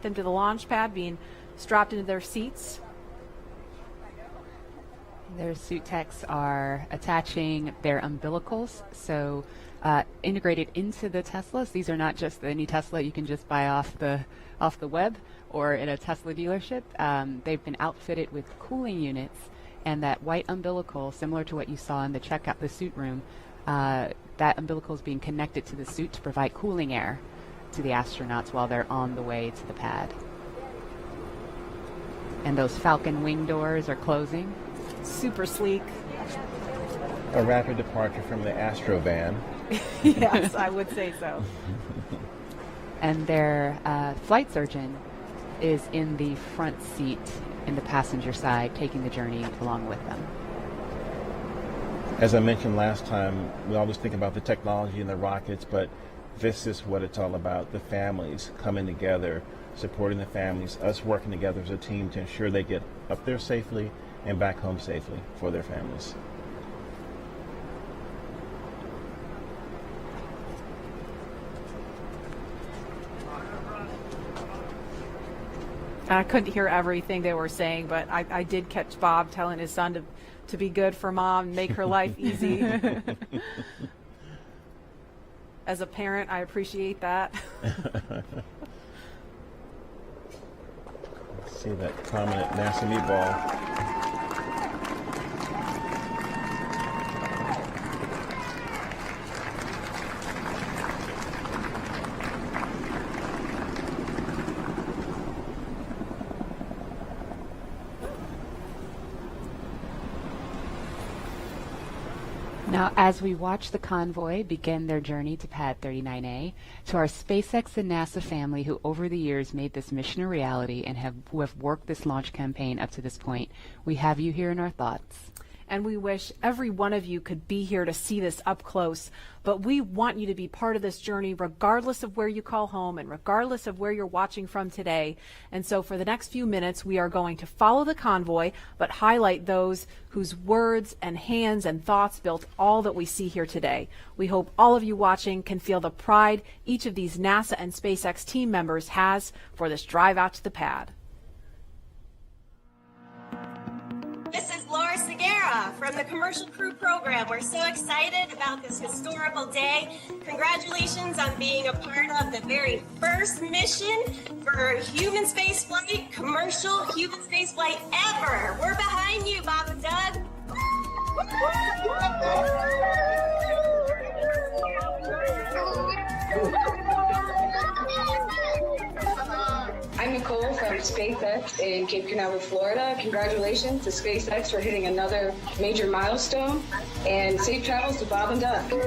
them to the launch pad, being strapped into their seats. Their suit techs are attaching their umbilicals, so integrated into the Teslas. These are not just any Tesla you can just buy off the web or in a Tesla dealership. They've been outfitted with cooling units, and that white umbilical, similar to what you saw in the suit room, that umbilical is being connected to the suit to provide cooling air to the astronauts while they're on the way to the pad. And those Falcon wing doors are closing. Super sleek. A rapid departure from the Astro van. Yes, I would say so. And their flight surgeon is in the front seat in the passenger side, taking the journey along with them. As I mentioned last time, we always think about the technology and the rockets, but this is what it's all about, the families coming together, supporting the families, us working together as a team to ensure they get up there safely and back home safely for their families. I couldn't hear everything they were saying, but I did catch Bob telling his son to be good for mom and make her life easy. As a parent, I appreciate that. See that prominent NASA meatball. Now, as we watch the convoy begin their journey to Pad 39A, to our SpaceX and NASA family who over the years made this mission a reality and who have worked this launch campaign up to this point, we have you here in our thoughts. And we wish every one of you could be here to see this up close. But we want you to be part of this journey regardless of where you call home and regardless of where you're watching from today. And so for the next few minutes, we are going to follow the convoy, but highlight those whose words and hands and thoughts built all that we see here today. We hope all of you watching can feel the pride each of these NASA and SpaceX team members has for this drive out to the pad. This is Laura Segura from the Commercial Crew Program. We're so excited about this historical day. Congratulations on being a part of the very first mission for human spaceflight, commercial human spaceflight ever. We're behind you, Bob and Doug. I'm Nicole from SpaceX in Cape Canaveral, Florida. Congratulations to SpaceX for hitting another major milestone, and safe travels to Bob and Doug. Bob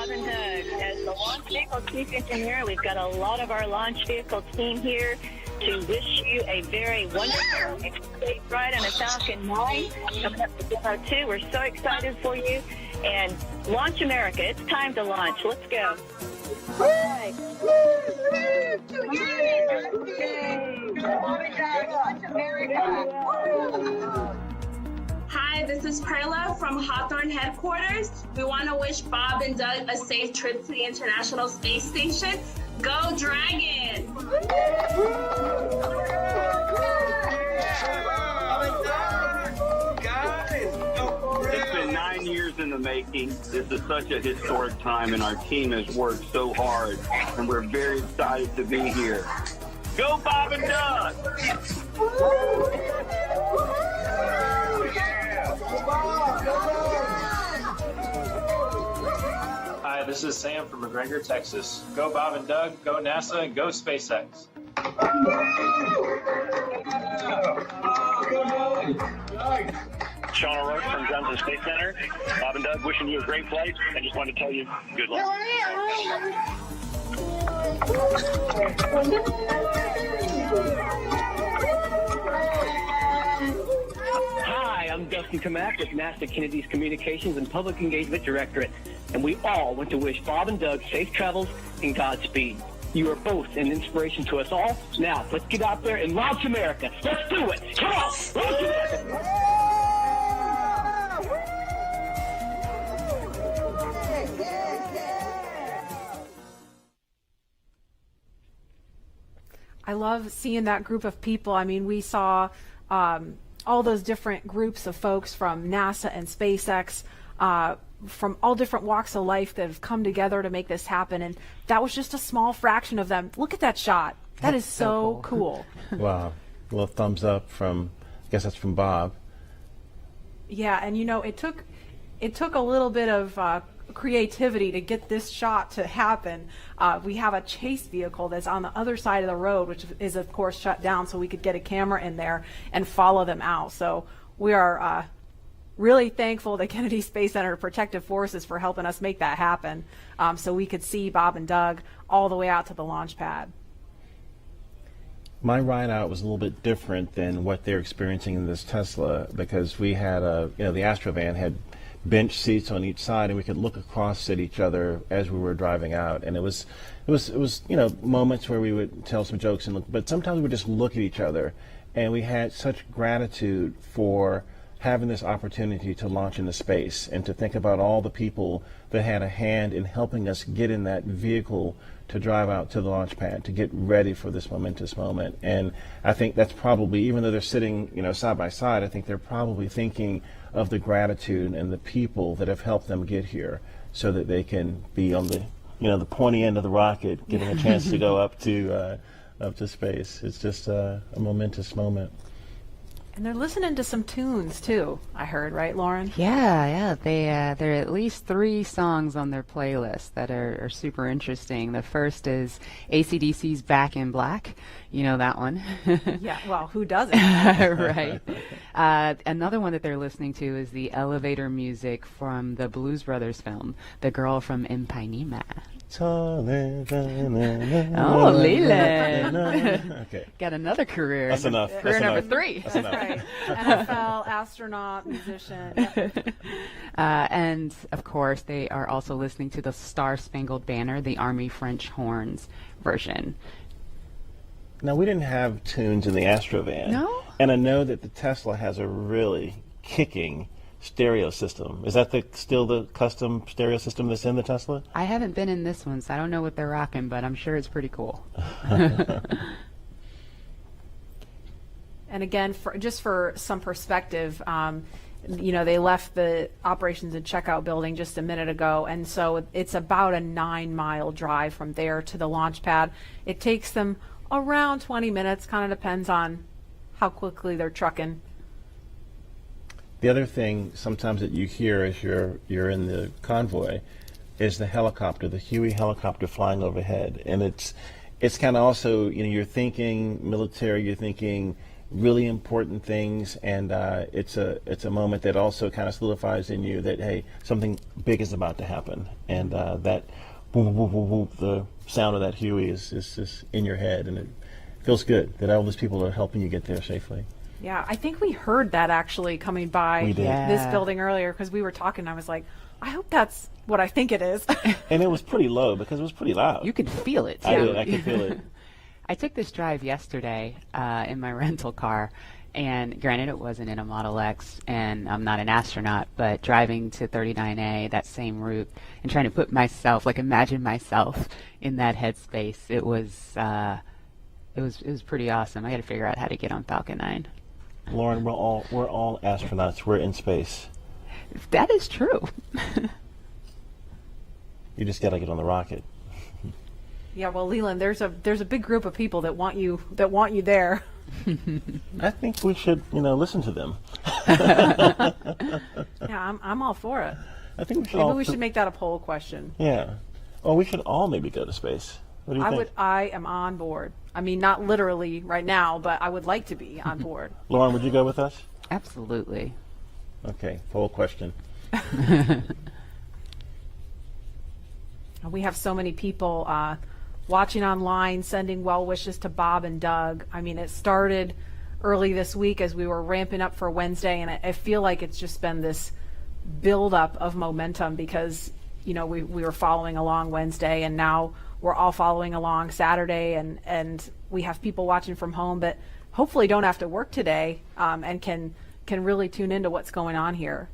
and Doug, as the launch vehicle chief engineer, we've got a lot of our launch vehicle team here to wish you a very wonderful safe ride on a Falcon 9 coming up to Demo 2. We're so excited for you. And launch America. It's time to launch. Let's go. All right. Launch America. Hi, this is Perla from Hawthorne headquarters. We want to wish Bob and Doug a safe trip to the International Space Station. Go Dragon! It's been 9 years in the making. This is such a historic time, and our team has worked so hard, and we're very excited to be here. Go Bob and Doug! Hi, this is Sam from McGregor, Texas. Go Bob and Doug, go NASA, and go SpaceX. Sean O'Rourke from Johnson Space Center. Bob and Doug, wishing you a great flight. I just wanted to tell you good luck. Hi, I'm Dustin Kamak with NASA Kennedy's Communications and Public Engagement Directorate, and we all want to wish Bob and Doug safe travels and Godspeed. You are both an inspiration to us all. Now, let's get out there and launch America. Let's do it. Come on, launch America. I love seeing that group of people. I mean, we saw all those different groups of folks from NASA and SpaceX, from all different walks of life that have come together to make this happen. And that was just a small fraction of them. Look at that shot. That is so cool. Wow. A little thumbs up from, I guess that's from Bob. Yeah, and you know, it took a little bit of creativity to get this shot to happen. We have a chase vehicle that's on the other side of the road, which is of course shut down, so we could get a camera in there and follow them out. So we are really thankful to Kennedy Space Center Protective Forces for helping us make that happen, so we could see Bob and Doug all the way out to the launch pad. My ride out was a little bit different than what they're experiencing in this Tesla, because we had the Astrovan had bench seats on each side, and we could look across at each other as we were driving out. And it was moments where we would tell some jokes and look, but sometimes we would just look at each other, and we had such gratitude for having this opportunity to launch into space and to think about all the people that had a hand in helping us get in that vehicle to drive out to the launch pad, to get ready for this momentous moment. And I think that's probably, even though they're sitting, side by side, I think they're probably thinking of the gratitude and the people that have helped them get here, so that they can be on the, the pointy end of the rocket, getting a chance to go up to space. It's just a momentous moment. And they're listening to some tunes too, I heard, right, Lauren? Yeah. There are at least 3 songs on their playlist that are super interesting. The first is AC/DC's Back in Black. You know that one. Yeah, well, who doesn't? Right. Another one that they're listening to is the elevator music from the Blues Brothers film, The Girl from Ipanema. Oh, Leland. Okay. Got another career. That's enough. Career That's number enough. 3. That's right. NFL, astronaut, musician. Yep. And, of course, they are also listening to the Star Spangled Banner, the Army French Horns version. Now, we didn't have tunes in the Astrovan. No? And I know that the Tesla has a really kicking stereo system. Is that still the custom stereo system that's in the Tesla? I haven't been in this one, so I don't know what they're rocking, but I'm sure it's pretty cool. And again, just for some perspective, they left the operations and checkout building just a minute ago, and so it's about a 9-mile drive from there to the launch pad. It takes them around 20 minutes, kind of depends on how quickly they're trucking. The other thing sometimes that you hear as you're in the convoy is the helicopter, the Huey helicopter flying overhead, and it's kind of also, you're thinking military, you're thinking really important things, and it's a moment that also kind of solidifies in you that, hey, something big is about to happen, and that boom, boom, boom, boom, the sound of that Huey is just in your head, and it feels good that all these people are helping you get there safely. Yeah, I think we heard that actually coming by this building earlier, because we were talking, and I was like, I hope that's what I think it is. And it was pretty low because it was pretty loud. You could feel it, too. I could feel it. I took this drive yesterday in my rental car, and granted it wasn't in a Model X, and I'm not an astronaut, but driving to 39A, that same route, and trying to imagine myself in that headspace, it was pretty awesome. I got to figure out how to get on Falcon 9. Lauren, we're all astronauts. We're in space. That is true. You just got to get on the rocket. Yeah, well, Leland, there's a big group of people that want you there. I think we should, listen to them. Yeah, I'm all for it. I think we should. Maybe we should make that a poll question. Yeah. Well, we should all maybe go to space. What do you think? I am on board. I mean, not literally right now, but I would like to be on board. Lauren, would you go with us? Absolutely. Okay, poll question. We have so many people watching online, sending well wishes to Bob and Doug. I mean, it started early this week as we were ramping up for Wednesday, and I feel like it's just been this buildup of momentum because, we were following along Wednesday, and now we're all following along Saturday, and we have people watching from home that hopefully don't have to work today and can really tune into what's going on here.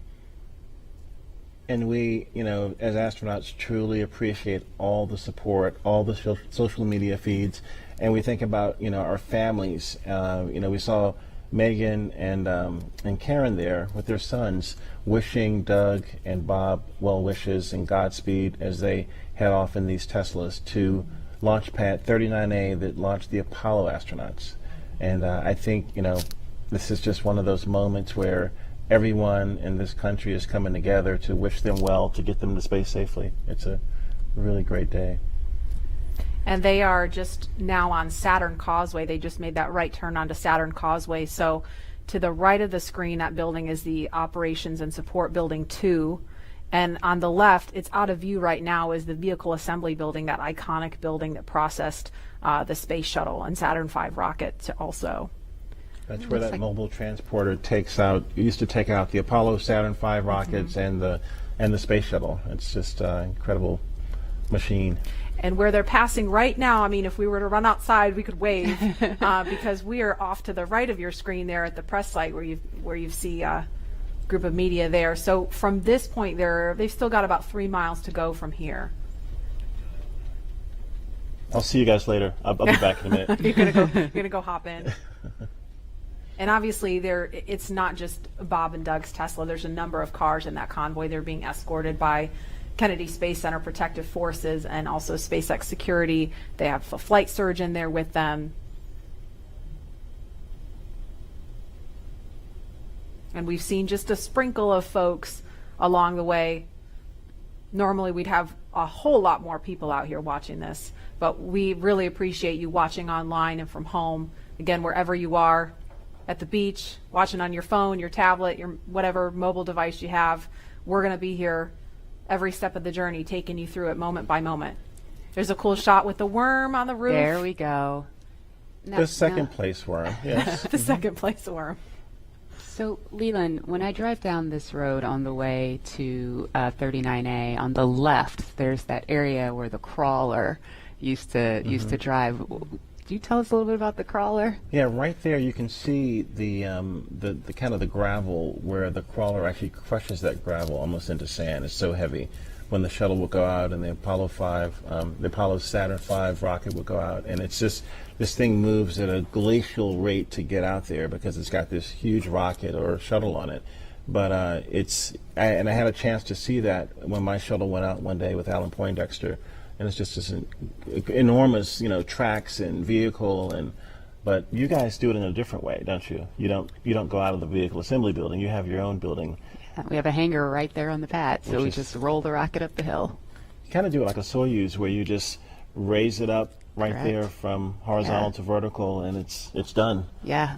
And we, as astronauts, truly appreciate all the support, all the social media feeds, and we think about, our families. We saw Megan and Karen there with their sons, wishing Doug and Bob well wishes and Godspeed as they head off in these Teslas to launch pad 39A that launched the Apollo astronauts. And I think, this is just one of those moments where everyone in this country is coming together to wish them well, to get them to space safely. It's a really great day. And they are just now on Saturn Causeway. They just made that right turn onto Saturn Causeway. So to the right of the screen, that building is the Operations and Support Building 2. And on the left, it's out of view right now, is the Vehicle Assembly Building, that iconic building that processed the Space Shuttle and Saturn V rocket also. That's where that mobile transporter used to take out the Apollo, Saturn V rockets and the Space Shuttle. It's just an incredible machine. And where they're passing right now, I mean, if we were to run outside, we could wave because we are off to the right of your screen there at the press site where you see a group of media there. So from this point, they've still got about 3 miles to go from here. I'll see you guys later. I'll be back in a minute. You're gonna go hop in. And obviously, it's not just Bob and Doug's Tesla. There's a number of cars in that convoy. They're being escorted by Kennedy Space Center Protective Forces and also SpaceX security. They have a flight surgeon there with them. And we've seen just a sprinkle of folks along the way. Normally, we'd have a whole lot more people out here watching this, but we really appreciate you watching online and from home. Again, wherever you are, at the beach, watching on your phone, your tablet, your whatever mobile device you have, we're going to be here every step of the journey, taking you through it moment by moment. There's a cool shot with the worm on the roof. There we go. The second place worm, yes. The second place worm. So, Leland, when I drive down this road on the way to 39A, on the left, there's that area where the crawler used to drive. Can you tell us a little bit about the crawler? Yeah, right there you can see the kind of the gravel where the crawler actually crushes that gravel almost into sand. It's so heavy. When the shuttle will go out and the Apollo Saturn V rocket will go out, and it's just, this thing moves at a glacial rate to get out there because it's got this huge rocket or shuttle on it. But I had a chance to see that when my shuttle went out one day with Alan Poindexter. And it's just this enormous, tracks and vehicle, but you guys do it in a different way, don't you? You don't go out of the vehicle assembly building. You have your own building. Yeah, we have a hangar right there on the pad, so we just roll the rocket up the hill. You kind of do it like a Soyuz, where you just raise it up right there from horizontal to vertical, and it's done. Yeah.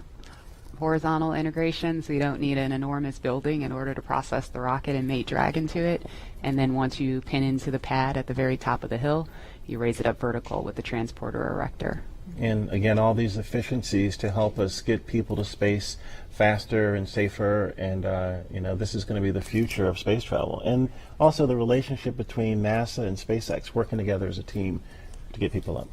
Horizontal integration, so you don't need an enormous building in order to process the rocket and mate drag into it. And then once you pin into the pad at the very top of the hill, you raise it up vertical with the transporter erector. And again, all these efficiencies to help us get people to space faster and safer. And this is going to be the future of space travel. And also the relationship between NASA and SpaceX working together as a team to get people up.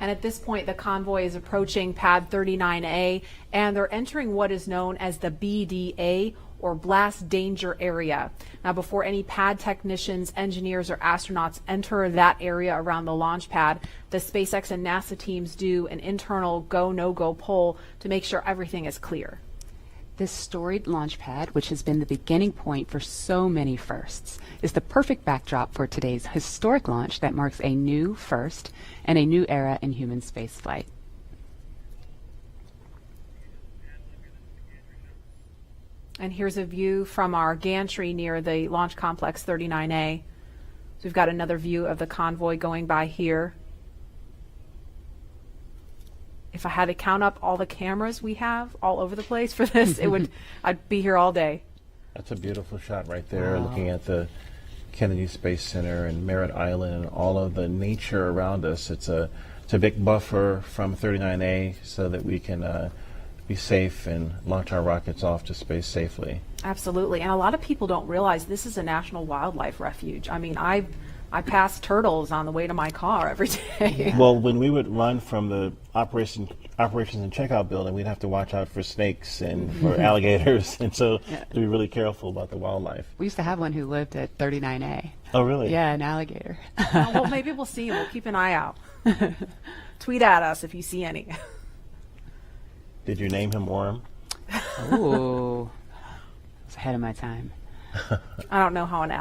And at this point, the convoy is approaching pad 39A, and they're entering what is known as the BDA, or blast danger area. Now, before any pad technicians, engineers, or astronauts enter that area around the launch pad, the SpaceX and NASA teams do an internal go, no-go poll to make sure everything is clear. This storied launch pad, which has been the beginning point for so many firsts, is the perfect backdrop for today's historic launch that marks a new first and a new era in human spaceflight. And here's a view from our gantry near the Launch Complex 39A. So we've got another view of the convoy going by here. If I had to count up all the cameras we have all over the place for this, I'd be here all day. That's a beautiful shot right there, looking at the Kennedy Space Center and Merritt Island and all of the nature around us. It's a big buffer from 39A so that we can be safe and launch our rockets off to space safely. Absolutely. And a lot of people don't realize this is a national wildlife refuge. I mean, I pass turtles on the way to my car every day. Well, when we would run from the Operations operations and checkout building, we'd have to watch out for snakes and for alligators, and so to be really careful about the wildlife. We used to have one who lived at 39A. Oh, really? Yeah, an alligator. Oh, well, maybe we'll see him. We'll keep an eye out. Tweet at us if you see any. Did you name him Orm? Ooh, it's ahead of my time. I don't know how an